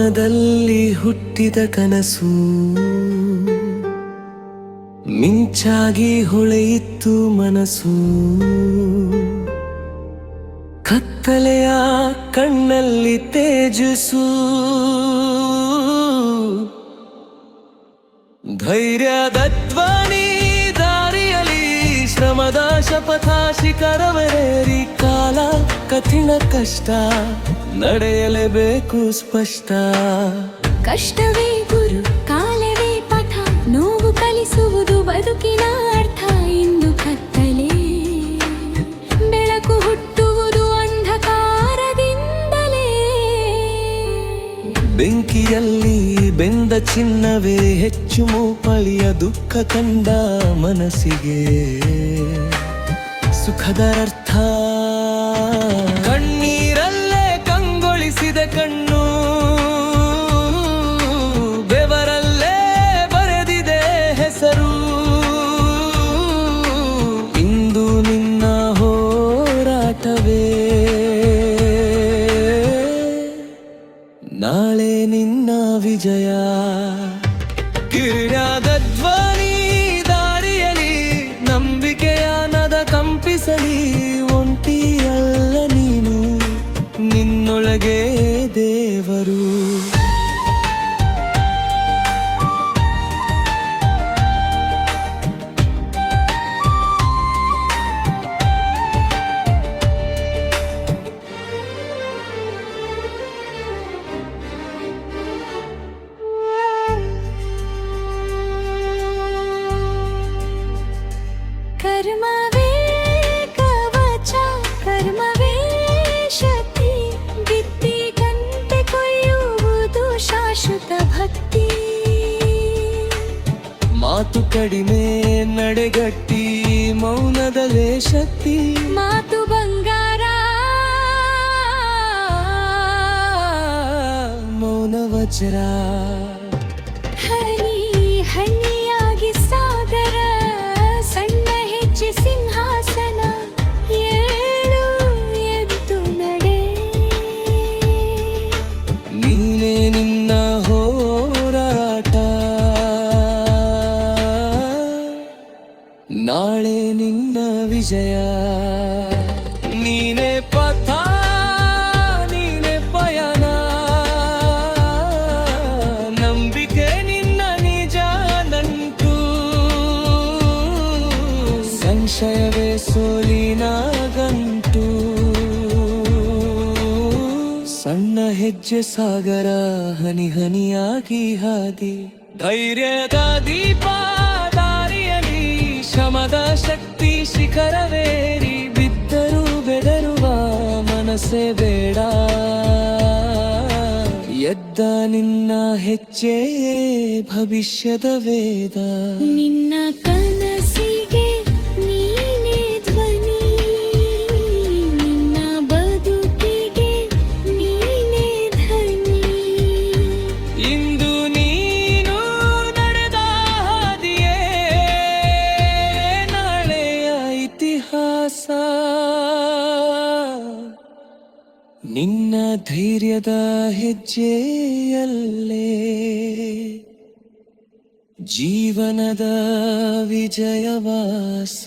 ಮನದಲ್ಲಿ ಹುಟ್ಟಿದ ಕನಸು ಮಿಂಚಾಗಿ ಹೊಳೆಯಿತ್ತು ಮನಸ್ಸು. ಕತ್ತಲೆಯ ಕಣ್ಣಲ್ಲಿ ತೇಜಸ್ಸು, ಧೈರ್ಯದ ಧ್ವನಿ ದಾರಿಯಲಿ, ಶ್ರಮದ ಶಪಥ ಶಿಖರವೇರಿ. ಕಾಲ ಕಠಿಣ ಕಷ್ಟ ನಡೆಯಲೇಬೇಕು ಸ್ಪಷ್ಟ. ಕಷ್ಟವೇ ಗುರು, ಕಾಲವೇ ಪಥ, ನೋವು ಕಲಿಸುವುದು ಬದುಕಿನ ಅರ್ಥ. ಇಂದು ಕತ್ತಲೆ ಬೆಳಕು ಹುಟ್ಟುವುದು ಅಂಧಕಾರದಿಂದಲೇ. ಬೆಂಕಿಯಲ್ಲಿ ಬೆಂದ ಚಿನ್ನವೇ ಹೆಚ್ಚು ಮೂಪಳಿಯ ದುಃಖ ಕಂಡ ಮನಸ್ಸಿಗೆ ಸುಖದ ಅರ್ಥ. ಕಣ್ಣೀರಲ್ಲೇ ಕಂಗೊಳಿಸಿದ ಕಣ್ಣು, ಬೆವರಲ್ಲೇ ಬರೆದಿದೆ ಹೆಸರು. ಇಂದು ನಿನ್ನ ಹೋರಾಟವೇ, ನಾಳೆ ನಿನ್ನ ವಿಜಯ. ಕಿರ್ಯಾದ ಧ್ವನಿ ದಾರಿಯಲಿ, ನಂಬಿಕೆಯ ನದ ಕಂಪಿಸಲಿ. ಒಂಟಿಯಲ್ಲ ನೀನು, ನಿನ್ನೊಳಗೆ ದೇವರು. ಕರ್ಮವೇ ಕವಚ, ಕರ್ಮವೇ ಶಕ್ತಿ. ಬಿತ್ತಿ ಗಂಟೆ ಕೊಯ್ಯುವುದು ಶಾಶ್ವತ ಭಕ್ತಿ. ಮಾತು ಕಡಿಮೆ ನಡೆಗಟ್ಟಿ, ಮೌನದಲ್ಲೇ ಶಕ್ತಿ. ಮಾತು ಬಂಗಾರ, ಮೌನ ವಜ್ರ. ಹನಿ ಹನಿಯಾಗಿ ಸಾಗರ, ಸಣ್ಣ ಹೆಜ್ಜೆ ಸಿಂಹಾಸನ. ಏಳು ಎದ್ದು ನಡೆ, ನೀನೇ ನಿನ್ನ ಹೋರಾಟ. ನಾಳೆ ನಿನ್ನ ವಿಜಯ. ನೀನೇ ಪಥ, ನೀನೇ ಪಯಣ. ನಂಬಿಕೆ ನಿನ್ನ ನಿಜ ನಂಟು. ಸಂಶಯವೇ ಸೋಲಿನ ಗಂಟು. ಸಣ್ಣ ಹೆಜ್ಜೆ ಸಾಗರ, ಹನಿ ಹನಿಯಾಗಿ ಹಾದಿ. ಧೈರ್ಯದ ದೀಪ ದಾರಿಯಲಿ, ಶ್ರಮದ ಶಕ್ತಿ ಶಿಖರವೇರಿ. ಬಿದ್ದರೂ ಬೆದರುವ ಮನಸ್ಸೇ ಬೇಡ. ಎದ್ದ ನಿನ್ನ ಹೆಜ್ಜೆ ಭವಿಷ್ಯದ ವೇದ. ನಿನ್ನ ಕನಸಿಗೆ ನೀನೇ ಧ್ವನಿ, ನಿನ್ನ ಬದುಕಿಗೆ ನೀನೇ ಧನಿ. ಇಂದು ನೀನು ನಡೆದ ಹಾದಿಯೇ ನಾಳೆಯ ಇತಿಹಾಸ. ನಿನ್ನ ಧೈರ್ಯದ ಹೆಜ್ಜೆಯಲ್ಲೇ ಜೀವನದ ವಿಜಯವಾಸ.